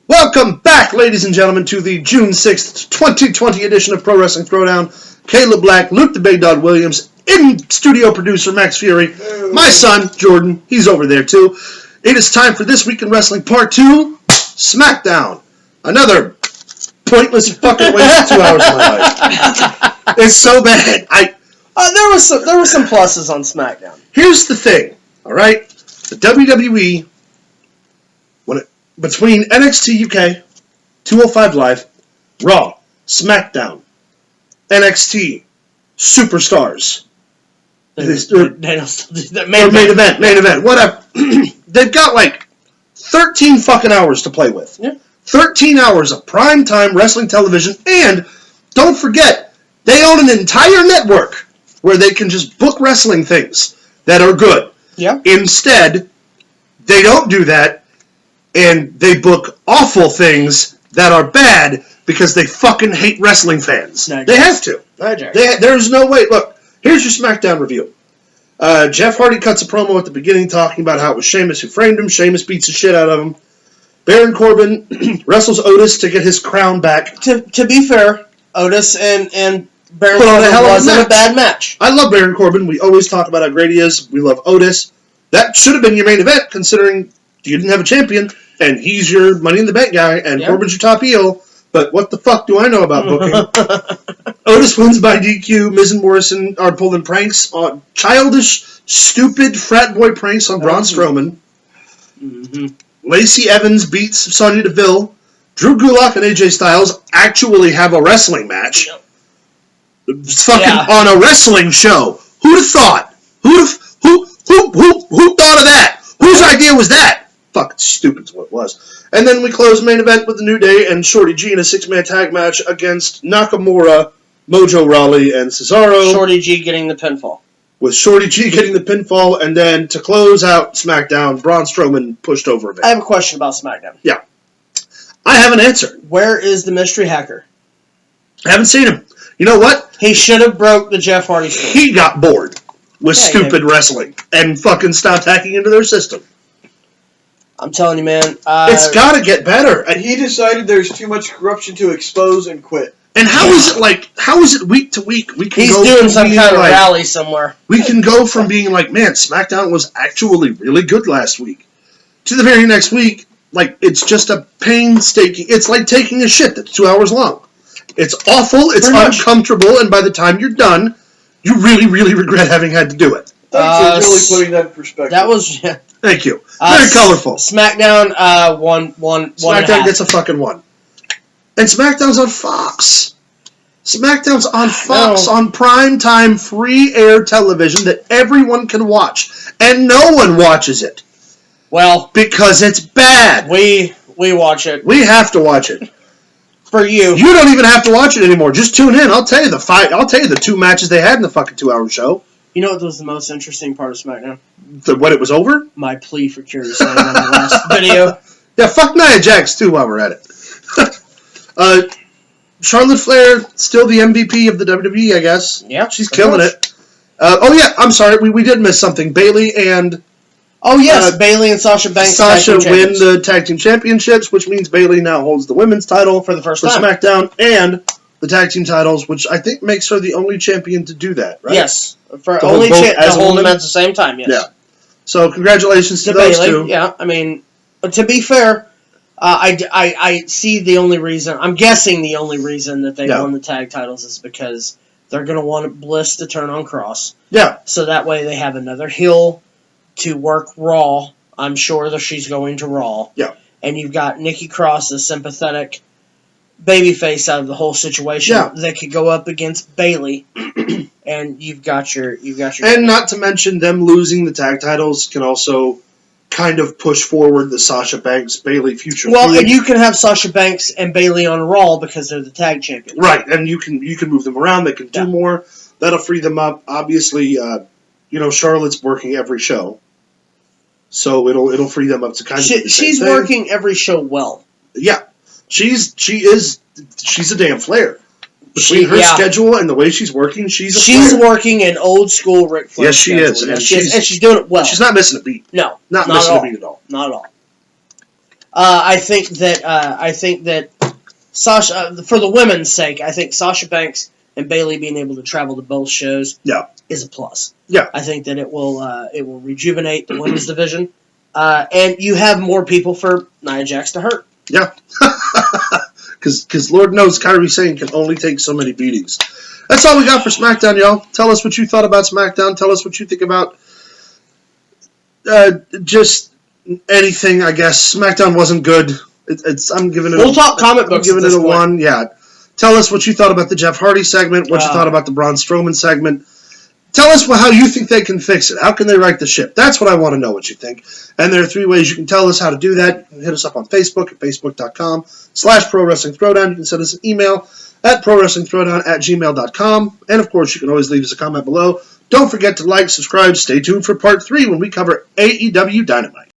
Welcome back, ladies and gentlemen, to the June 6th, 2020 edition of Pro Wrestling Throwdown. Caleb Black, Luke the Big Dog Williams, in-studio producer Max Fury, my son, Jordan, he's over there too. It is time for This Week in Wrestling Part 2, SmackDown. Another pointless fucking waste of 2 hours of my life. It's so bad. There were some pluses on SmackDown. Here's the thing, alright? The WWE... Between NXT UK, 205 Live, Raw, SmackDown, NXT, Superstars. Main event, whatever. They've got like 13 fucking hours to play with. Yeah. 13 hours of primetime wrestling television, and don't forget, they own an entire network where they can just book wrestling things that are good. Yeah. Instead, they don't do that. And they book awful things that are bad because they fucking hate wrestling fans. No, they have to. There's no way. Look, here's your SmackDown review. Jeff Hardy cuts a promo at the beginning talking about how it was Sheamus who framed him. Sheamus beats the shit out of him. Baron Corbin wrestles Otis to get his crown back. To be fair, Otis and Baron Corbin wasn't a bad match. I love Baron Corbin. We always talk about how great he is. We love Otis. That should have been your main event, considering you didn't have a champion, and he's your Money in the Bank guy, and Corbin's your top heel. But what the fuck do I know about booking? Otis wins by DQ. Miz and Morrison are pulling pranks on childish, stupid frat boy pranks on Braun Strowman. Mm-hmm. Lacey Evans beats Sonya Deville. Drew Gulak and AJ Styles actually have a wrestling match. It's fucking on a wrestling show. Who'd have thought? Who thought of that? Whose idea was that? Fucking stupid is what it was. And then we close the main event with the New Day and Shorty G in a 6-man tag match against Nakamura, Mojo Rawley, and Cesaro. Shorty G getting the pinfall. With Shorty G getting the pinfall, and then to close out SmackDown, Braun Strowman pushed over a bit. I have a question about SmackDown. Yeah. I have an answer. Where is the mystery hacker? I haven't seen him. You know what? He should have broke the Jeff Hardy story. He got bored with stupid wrestling and fucking stopped hacking into their system. I'm telling you, man. It's got to get better. And he decided there's too much corruption to expose and quit. And how is it week to week? He's doing some kind of rally somewhere. We can go from being like, man, SmackDown was actually really good last week, to the very next week, like, it's just a painstaking, it's like taking a shit that's 2 hours long. It's awful, it's uncomfortable, and by the time you're done, you really, really regret having had to do it. Thanks for really putting that in perspective. That was... Thank you. Very colorful. SmackDown, one. SmackDown gets a fucking 1. And SmackDown's on Fox. SmackDown's on Fox on primetime free air television that everyone can watch. And no one watches it. Well, because it's bad. We watch it. We have to watch it. For you. You don't even have to watch it anymore. Just tune in. I'll tell you the 2 matches they had in the fucking 2-hour show. You know what was the most interesting part of SmackDown? When it was over? My plea for Curious Sign on the last video. Yeah, fuck Nia Jax too while we're at it. Charlotte Flair, still the MVP of the WWE, I guess. Yeah. She's killing it. I'm sorry, we did miss something. Bayley and... Oh, yes, Bayley and Sasha Banks. Sasha win the Tag Team Championships, which means Bayley now holds the women's title for the first time. SmackDown, and the Tag Team titles, which I think makes her the only champion to do that, right? Yes. For only to hold them at the same time, yes. Yeah. So, congratulations to those Bayley, two. Yeah, I mean, but to be fair, I see the only reason, I'm guessing the only reason that they won the tag titles is because they're going to want Bliss to turn on Cross. Yeah. So that way they have another heel to work Raw. I'm sure that she's going to Raw. Yeah. And you've got Nikki Cross, a sympathetic babyface out of the whole situation that could go up against Bayley. And you've got your and not to mention them losing the tag titles can also kind of push forward the Sasha Banks Bayley future. Well, and you can have Sasha Banks and Bayley on Raw because they're the tag champions. Right, and you can move them around. They can do more. That'll free them up. Obviously, Charlotte's working every show, so it'll free them up to kind of. She's working every show well. Yeah, she's a damn Flair. Between her schedule and the way she's working, she's working an old school Ric Flair. Yes, she is. And she's doing it well. She's not missing a beat. No. Not missing a beat at all. Not at all. I think that Sasha, for the women's sake, I think Sasha Banks and Bayley being able to travel to both shows is a plus. Yeah. I think that it will rejuvenate the women's division, and you have more people for Nia Jax to hurt. Yeah. Because Lord knows Kairi Sane can only take so many beatings. That's all we got for SmackDown, y'all. Tell us what you thought about SmackDown. Tell us what you think about just anything, I guess. SmackDown wasn't good. I'm giving it. We'll talk comic books. I'm giving it a point. 1. Yeah. Tell us what you thought about the Jeff Hardy segment. What you thought about the Braun Strowman segment. Tell us how you think they can fix it. How can they right the ship? That's what I want to know what you think. And there are 3 ways you can tell us how to do that. You can hit us up on Facebook at facebook.com/ProWrestlingThrowdown. You can send us an email at ProWrestlingThrowdown@gmail.com. And, of course, you can always leave us a comment below. Don't forget to like, subscribe, stay tuned for part 3 when we cover AEW Dynamite.